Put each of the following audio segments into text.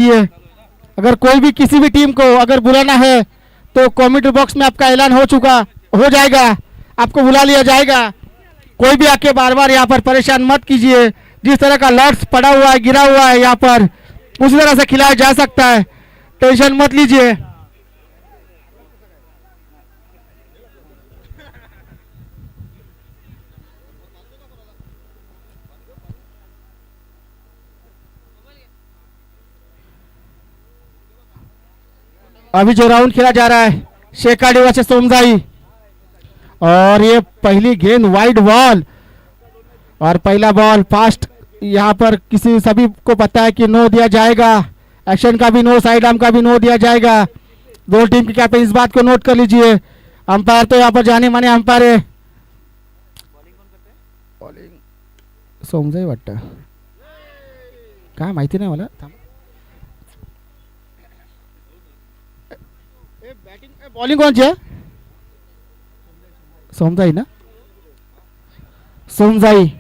ये अगर कोई भी किसी भी टीम को अगर बुलाना है तो कमेंट बॉक्स में आपका ऐलान हो जाएगा, आपको बुला लिया जाएगा। कोई भी आके बार बार यहाँ पर परेशान मत कीजिए। जिस तरह का लॉट्स पड़ा हुआ है, गिरा हुआ है यहाँ पर, उसी तरह से खिलाया जा सकता है, टेंशन मत लीजिए। अभी जो राउंड खेला जा रहा है शेखाड़ी वर्सेस सोमजाई, और ये पहली गेंद वाइड बॉल और पहला बॉल फास्ट। यहाँ पर सभी को पता है कि नो दिया जाएगा, एक्शन का भी नो, साइड आर्म का भी नो दिया जाएगा। दो टीम के कैप्टन इस बात को नोट कर लीजिए। अंपायर तो यहाँ पर जाने माने अंपायर है। बॉलिंग सोमजाई वाटतं, काय माहिती नाही मला। बॉलिंग कोणाची आहे? सोमजाई ना, सोमजाई।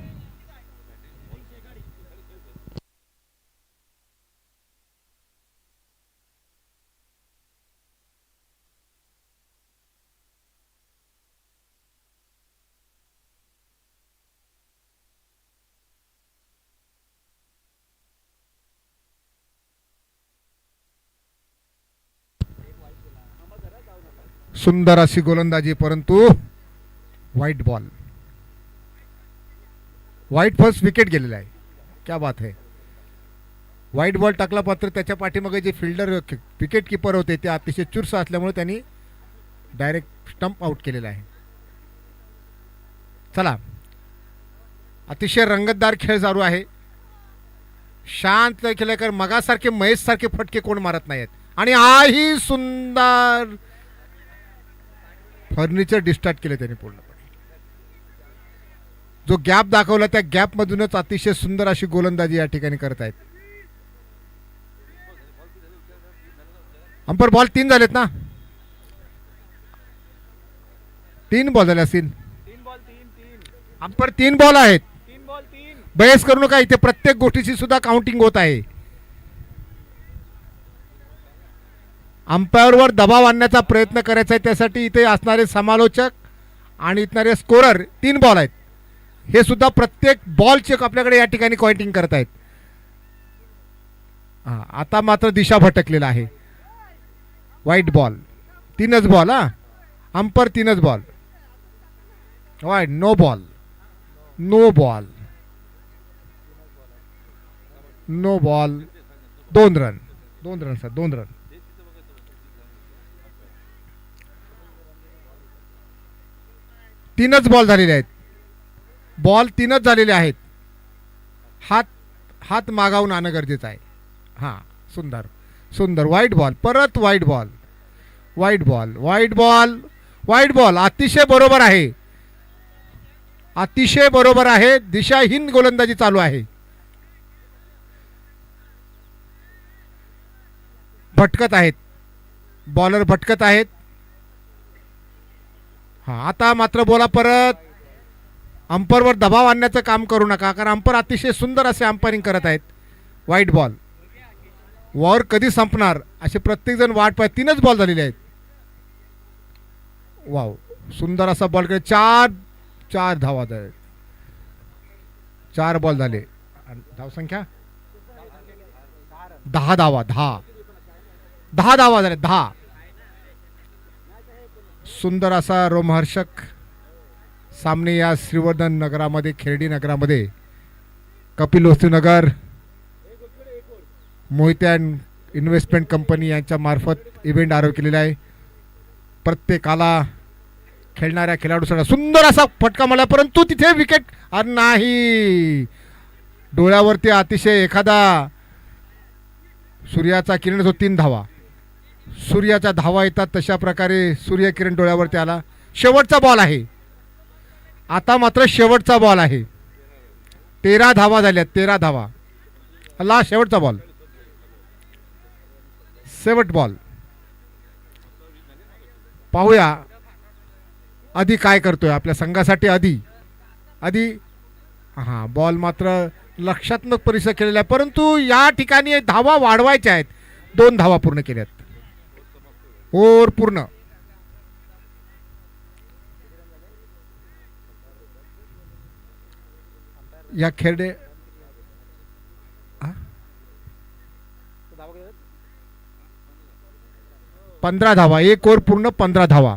सुंदर अशी गोलंदाजी, परंतु white ball, white first wicket गेलेला आहे। क्या बात है, व्हाईट बॉल टाकला, मात्र त्याच्या पाठीमागे जे फिल्डर विकेट कीपर होते ते अतिशय चुरस असल्यामुळे त्यांनी डायरेक्ट स्टंप आउट केलेला आहे। चला, अतिशय रंगतदार खेळ चालू आहे, शांत खेळ कर, मगासारखे महेश सारखे फटके कोण मारत नाहीत। आणि हाही सुंदर फर्निचर डिस्टार्ट केले त्यांनी पूर्णपणे। जो गॅप दाखवला त्या गॅप मधूनच अतिशय सुंदर अशी गोलंदाजी या ठिकाणी करत आहेत। अंपर बॉल 3 झालेत ना, 3 बॉल झाले असतील। अंपर 3 बॉल आहेत, बहस करू नका, इथे प्रत्येक गोष्टीची सुद्धा काउंटिंग होत आहे। अंपायरवर दबाव आणण्याचा प्रयत्न करायचा आहे, त्यासाठी इथे असणारे समालोचक आणि असणारे स्कोरर 3 बॉल आहेत, हे सुद्धा प्रत्येक बॉल चेक आपल्याकडे या ठिकाणी काउंटिंग करत आहेत। आता मात्र दिशा भटकलेला आहे। व्हाईट बॉल, 3च बॉल, अंपर 3च ball, wide, no ball, no ball, no ball, 2 run, 2 run sir, 2 run. तीनच बॉल झालेले आहेत, बॉल 3च झालेले आहेत। हात मागावून आणणं गरजेचं आहे। हां, सुंदर सुंदर, व्हाईट बॉल, परत white ball, white ball, white ball, white ball, अतिशय बरोबर आहे, अतिशय बरोबर आहे। दिशाहीन गोलंदाजी चालू आहे, भटकत आहेत बॉलर, भटकत आहेत। हा, आता मात्र बोला परत, अंपरवर दबाव आणण्याचं काम करू नका, कारण अंपर अतिशय सुंदर असे अंपायरिंग करत आहेत। व्हाईट बॉल, वॉर कधी संपणार असे प्रत्येक जण वाट पाहत। 3च बॉल झालेले आहेत। वाव, सुंदर असा बॉल केला, 4 धावा झाले, 4 बॉल झाले, धाव संख्या 10 धावा, 10 धावा झाले, 10। सुंदर असा रोमहर्षक सामने या श्रीवर्धन नगरामध्ये, खेर्डी नगरामध्ये, कपिल वस्तुनगर मोहिते इन्व्हेस्टमेंट कंपनी यांच्या मार्फत इव्हेंट आयोजित केलेला आहे। प्रत्येकाला खेळणाऱ्या खेळाडूसाठी सुंदर असा फटका मारला, परंतु तिथे विकेट नाही, डोळ्यावरती अतिशय एखादा सूर्याचा किरण जो 3 धावा, सूर्याच्या धावा येतात तशा प्रकारे सूर्यकिरण डोळ्यावरती आला। शेवटचा बॉल आहे, आता मात्र शेवटचा बॉल आहे, 13 धावा झाल्या, 13 धावा, ला शेवटचा बॉल, शेवट बॉल। पाहूया आधी काय करतोय आपल्या संघासाठी। आधी हां, बॉल मात्र लक्षात्मक परिसर केलेला आहे, परंतु या ठिकाणी धावा वाढवायच्या आहेत. 2 धावा पूर्ण केल्यात. ओव्हर पूर्ण. या खेळडे 15 धावा. 1 ओव्हर पूर्ण 15 धावा.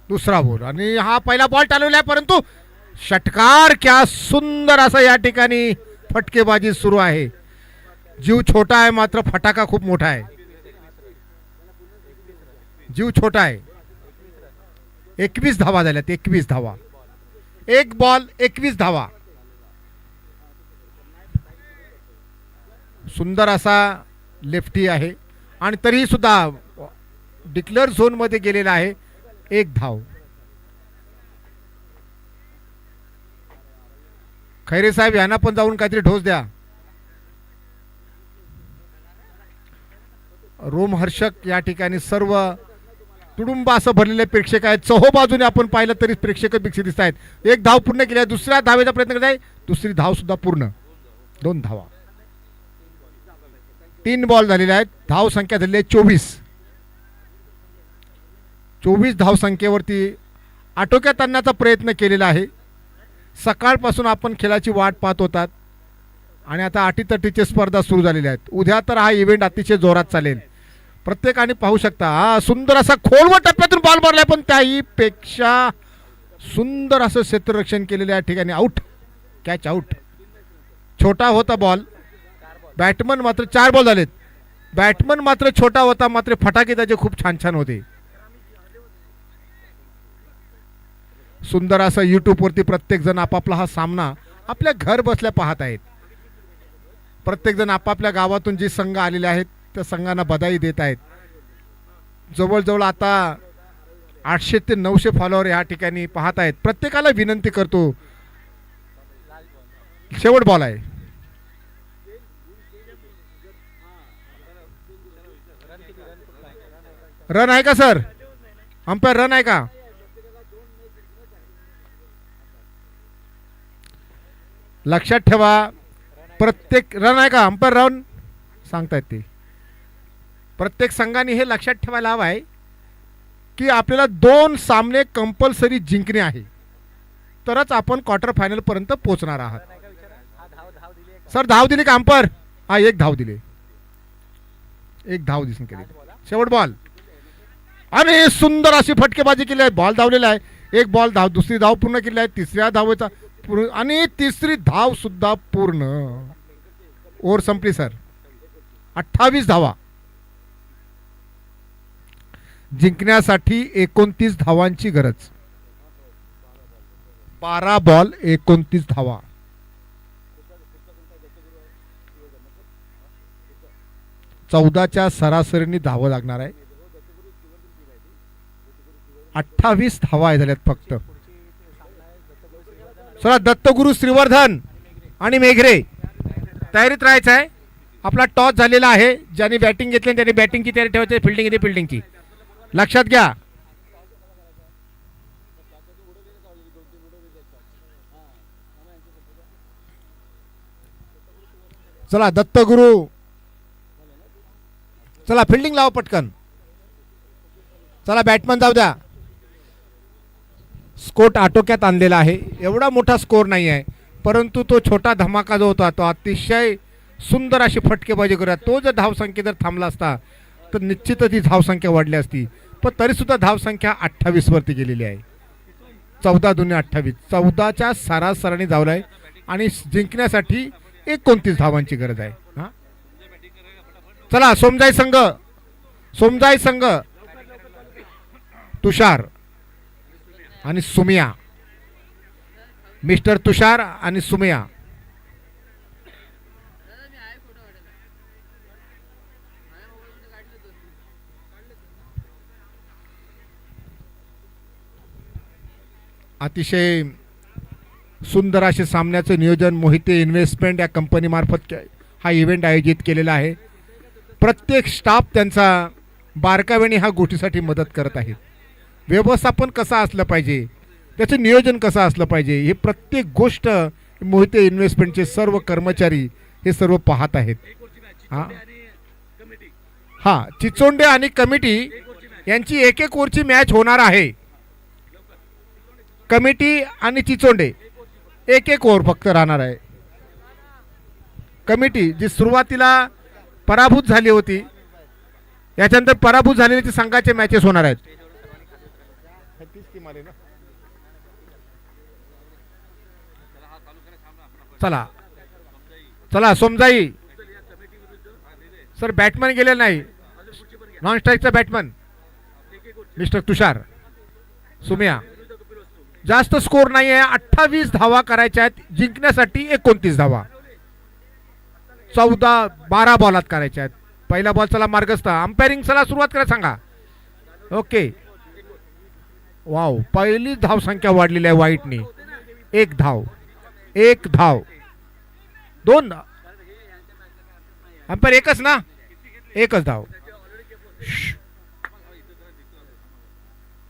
दुसरा बॉल आणि हा पहिला बॉल टाळवला आहे, परंतु षटकार. क्या सुंदर असं या ठिकाणी फटकेबाजी सुरू आहे. जीव छोटा आहे मात्र फटाका खूप मोठा आहे. जीव छोटा आहे. 21 धावा झाल्यात. 21 धावा. 1 बॉल 21 धावा. सुंदर असा लेफ्टी आहे आणि तरीही सुद्धा डिक्लेअर झोन मध्ये गेलेला आहे. 1 धाव. खैरे साहेब यांना पण जाऊन काहीतरी ढोस द्या. रोमहर्षक या ठिकाणी सर्व तुडुंब असं भरलेले प्रेक्षक आहेत. चहो बाजूने आपण पाहिलं तरी प्रेक्षक विकसित दिसत आहेत. 1 धाव पूर्ण केली आहे. दुसऱ्या धावेचा प्रयत्न करत आहे. दुसरी धाव सुद्धा पूर्ण. 2 धावा. 3 बॉल झालेले आहेत. धाव संख्या झालेली आहे 24. 24 धाव संख्येवरती आटोक्यात आणण्याचा प्रयत्न केलेला आहे. सकाळपासून आपण खेळाची वाट पाहत होतात आणि आता अटीतटीची स्पर्धा सुरू झालेली आहेत. उद्या तर हा इव्हेंट अतिशय जोरात चालेल. प्रत्येकाने पाहू शकता. हा सुंदर असा खोलवर टप्प्यातून बॉल मारलाय, पण त्याही पेक्षा सुंदर असं क्षेत्ररक्षण केलेलं या ठिकाणी. आउट. Catch out. छोटा होता बॉल. बॅटमन मात्र 4 बॉल झालेत. बॅटमन मात्र छोटा होता मात्र फटाके त्याचे खूप छान छान होते. सुंदर असं यूट्यूबवरती प्रत्येक जण आपापला हा सामना आपल्या घर बसल्या पाहत आहेत. प्रत्येक जण आपापल्या गावातून जे संघ आलेले आहेत त्या संघांना बधाई देत आहेत. जवळजवळ आता 800 ते 900 फॉलोअर या ठिकाणी पाहत आहेत. प्रत्येकाला विनंती करतो. शेवट बॉल आहे. रन आहे का सर? अंपायर रन आहे का? लक्षात ठेवा. प्रत्येक रन आहे का? अंपायर रन सांगतायत ते. प्रत्येक संघाने हे लक्षात ठेवायला हवं आहे की आपल्याला 2 सामने कंपल्सरी जिंकणे आहे, तरच आपण क्वार्टर फायनल पर्यंत पोहोचणार आहात. सर धाव दिली का अंपायर? हा 1 धाव दिली. 1 धाव दिसून केली. शेवट बॉल आणि सुंदर अशी फटकेबाजी केली आहे. बॉल धावलेला आहे. 1 बॉल धाव. दुसरी धाव पूर्ण केली आहे. तिसऱ्या धावेचा आणि तिसरी धाव सुद्धा पूर्ण. ओव्हर संपली सर. 28 धावा. जिंकण्यासाठी 29 धावांची गरज. 12 बॉल 29 धावा. चौदाच्या सरासरीने धावा लागणार आहे. 28 धावा झाल्यात फक्त. चला दत्तगुरु श्रीवर्धन आणि मेघरे तयारीत राहायचं आहे. आपला टॉस झालेला आहे. ज्यांनी बॅटिंग घेतली त्यांनी बॅटिंगची तयारी ठेवायची. फिल्डिंग येते फिल्डिंगची. लक्षात घ्या. चला दत्तगुरु. चला फिल्डिंग लावा पटकन. चला बॅटमन जाऊ द्या. स्कोर आटोक्यात आणलेला आहे. एवढा मोठा स्कोर नाही आहे, परंतु तो छोटा धमाका जो होता तो अतिशय सुंदर अशी फटकेबाजी करूया. तो जर धावसंख्या जर थांबला असता तर निश्चितच ही धावसंख्या वाढली असती. पण तरीसुद्धा धावसंख्या 28 वरती गेलेली आहे. 14 दुने 28. 14च्या सरासरीने धावलाय आणि जिंकण्यासाठी 29 धावांची गरज आहे. हा चला सोमजाई संघ. सोमजाई संघ तुषार आणि सुमिया. मिस्टर तुषार आणि सुमिया. अतिशय सुंदर असे सामन्याचं नियोजन मोहिते इन्व्हेस्टमेंट या कंपनीमार्फत हा इव्हेंट आयोजित केलेला आहे. प्रत्येक स्टाफ त्यांचा बारकाव्याने ह्या गोष्टीसाठी मदत करत आहेत. व्यवस्थापन कसं असलं पाहिजे, त्याचं नियोजन कसं असलं पाहिजे, हे प्रत्येक गोष्ट मोहिते इन्व्हेस्टमेंटचे सर्व कर्मचारी हे सर्व पाहत आहेत. हां, चिचोंडे आणि कमिटी यांची एक एक ओव्हरची मॅच होणार आहे. कमिटी आणि चिचोंडे एक एक ओव्हर फक्त राहणार आहे. कमिटी जी सुरुवातीला पराभूत झाली होती, याच्यानंतर पराभूत झालेल्या संघाचे मॅचेस होणार आहेत. चला चला सोमजाई सर, बॅटमॅन गेले नाही. नॉन स्ट्राईकचा बॅटमॅन मिस्टर तुषार सुमिया. जास्त स्कोर नाही आहे, 28 धावा करायच्या आहेत जिंकण्यासाठी. 29 धावा 12 बॉलात करायच्या आहेत. पहिला बॉल चला मार्गस्थ. अंपायरिंग चला सुरुवात करा सांगा. ओके, वाव, पहिली धाव संख्या वाढलेली आहे व्हाईटनी. 1 धाव, 1 धाव, 2 धाव. अंपायर एकच ना, एकच धाव.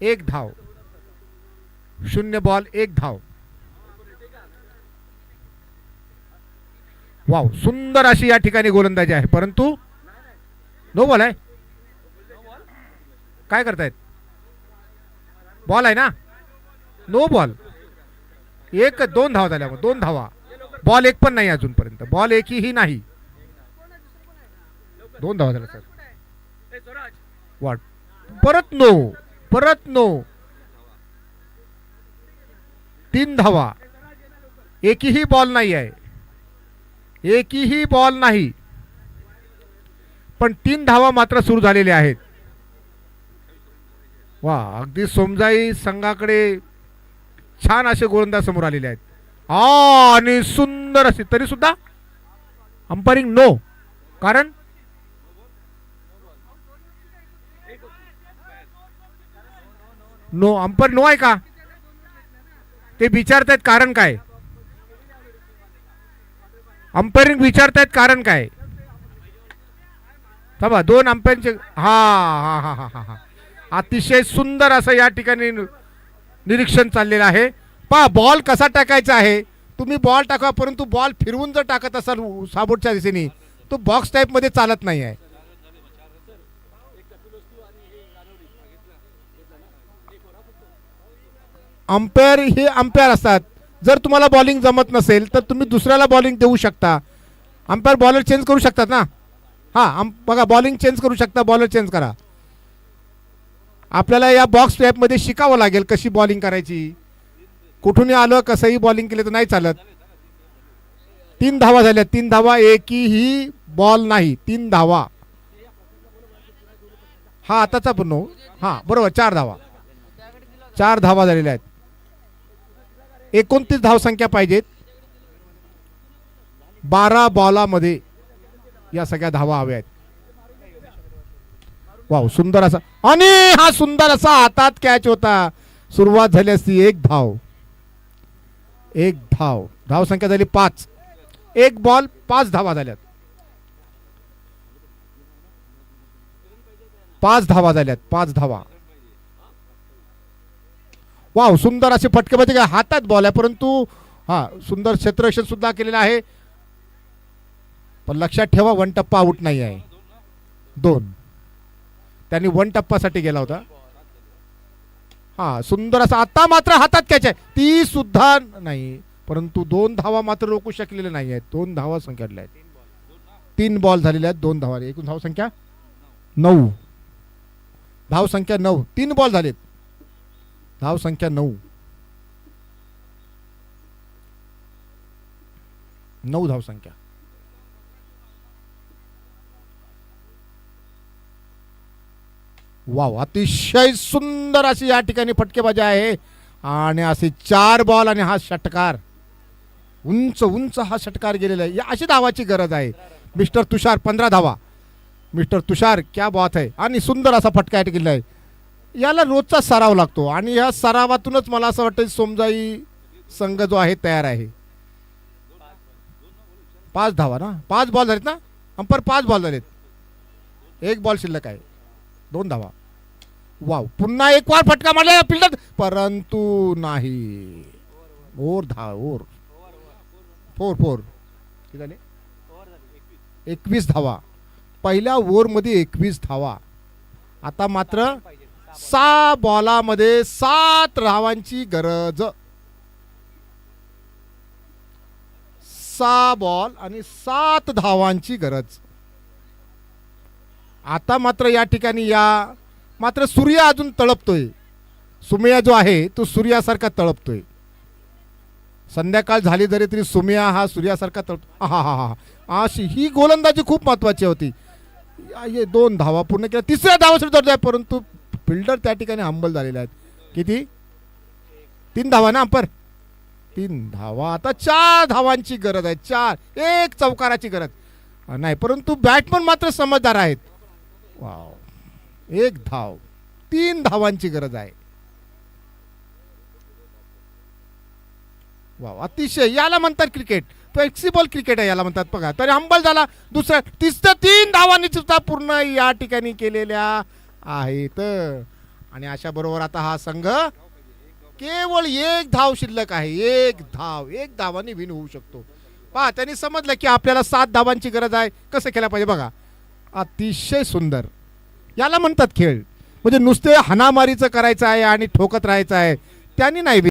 1 धाव, 0 बॉल, 1 धाव. वाव, सुंदर अशी या ठिकाणी गोलंदाजी आहे, परंतु नो बॉल आहे. काय करतायत? बॉल आहे ना, नो बॉल. 2 धावा झाल्या, 2 धावा. बॉल 1 पण नाही अजूनपर्यंत. बॉल 1 ही नाही. 2 धावा झाल्या सर. वाट, परत नो, परत नो. 3 धावा. एकही बॉल नाही आहे, एकही बॉल नाही, पण 3 धावा मात्र सुरू झालेल्या आहेत. वा, अगदी सोमजाई संघाकडे छान असे गोलंदाज समोर आलेले आहेत. आणि सुंदर असे, तरी सुद्धा अंपायरिंग नो. कारण नो, अंपायर नो आहे का? ते विचारतायत कारण काय? अंपायरिंग विचारतायत कारण काय? थांबा, 2 अंपायरचे. हा हा हा हा हा हा, अतिशय सुंदर असं या ठिकाणी निरीक्षण चाललेलं आहे. पहा बॉल कसा टाकायचा आहे. तुम्ही बॉल टाका, परंतु बॉल फिरवून जर टाकत असाल साबोटच्या दिशेने, तो बॉक्स टाईप मध्ये चालत नाही आहे. अंपायर हे अंपायर असतात. जर तुम्हाला बॉलिंग जमत नसेल तर तुम्ही दुसऱ्याला बॉलिंग देऊ शकता. अंपायर बॉलर चेंज करू शकतात ना. हां, बघा, बॉलिंग चेंज करू शकता, बॉलर चेंज करा. आपल्याला या बॉक्स टाईपमध्ये शिकावं लागेल कशी बॉलिंग करायची. कुठूनही आलं कसंही बॉलिंग केलं तर नाही चालत. 3 धावा झाल्या, 3 धावा, एकही बॉल नाही, 3 धावा. हा आताचा पण नो. हां बरोबर, 4 धावा, 4 धावा झालेल्या आहेत. 29 धावसंख्या पाहिजेत 12 बॉलामध्ये. या सगळ्या धावा हव्या आहेत. वाव, सुंदर असा, आणि हा सुंदर असा हातात कॅच होता. सुरुवात झाली असती. 1 धाव, 1 धाव. धावसंख्या झाली 5. 1 बॉल 5 धावा झाल्यात. 5 धावा झाल्यात, 5 धावा. वाव, सुंदर असे फटके बघते का, हातात बॉल आहे, परंतु हा सुंदर क्षेत्ररक्षण सुद्धा केलेलं आहे. पण लक्षात ठेवा, 1 टप्पा आउट नाही आहे. 2, त्यांनी 1 टप्पासाठी गेला होता. हा सुंदर असा, आता मात्र हातात कॅच आहे, ती सुद्धा नाही, परंतु 2 धावा मात्र रोखू शकलेले नाही आहेत. 2 धावा संख्यातल्या आहेत. 3 बॉल झालेले आहेत, 2 धावा. एकूण धाव संख्या 9. धाव संख्या 9. 3 बॉल झालेत, धाव संख्या 9. 9 धाव संख्या. वाव, अतिशय सुंदर अशी या ठिकाणी फटकेबाजी आहे. आणि असे 4 बॉल आणि हा षटकार, उंच उंच हा षटकार गेलेला आहे. अशी धावाची गरज आहे. मिस्टर तुषार 15 धावा. मिस्टर तुषार क्या बात आहे. आणि सुंदर असा फटका गेलेला आहे. याला रोजचा सराव लागतो आणि या सरावातूनच मला असं वाटतं सोमजाई संघ जो आहे तयार आहे. 5 धावा ना, 5 बॉल झालेत ना अंपर, 5 बॉल झालेत, 1 बॉल शिल्लक आहे, 2 धावा. वाव, पुन्हा एक वार फटका मारला फिल्डर, परंतु नाही. ओर 4 किती झाले? 21 धावा. पहिल्या ओव्हरमध्ये 21 धावा. आता मात्र 6 बॉलामध्ये 7 धावांची गरज. 6 बॉल आणि 7 धावांची गरज. आता मात्र या ठिकाणी मात्र सूर्य अजून तळपतोय. सुमिया जो आहे तो सूर्यासारखा तळपतोय. संध्याकाळ झाली तरी सुमिया हा सूर्यासारखा तळपतो. हा हा हा अशी ही गोलंदाजी खूप महत्वाची होती. 2 धावा पूर्ण केल्या, 3ऱ्या धावासाठी आहे, परंतु फिल्डर त्या ठिकाणी हंबल झालेले आहेत. किती? 3 धावा ना अंपर, 3 धावा. आता 4 धावांची गरज आहे. 4, 1 चौकाराची गरज नाही, परंतु बॅट्समन मात्र समजदार आहेत. वाव, 1 धाव, 3 धावांची गरज आहे. वाव, अतिशय याला म्हणतात क्रिकेट, फ्लेक्सिबल क्रिकेट आहे याला म्हणतात. बघा तरी हंबल झाला. दुसऱ्या 3 धावांनी सुद्धा पूर्ण या ठिकाणी केलेल्या आहेत. आणि अशा बरोबर आता हा संघ केवळ 1 धाव शिल्लक आहे. 1 धावांनी विन होऊ शकतो. पहा, त्यांनी समजलं की आपल्याला 7 धावांची गरज आहे. कसं केलं पाहिजे बघा. अतिशय सुंदर याला म्हणतात खेळ. म्हणजे नुसते हाणामारीचं करायचं आहे आणि ठोकत राहायचं आहे, त्यांनी नाही.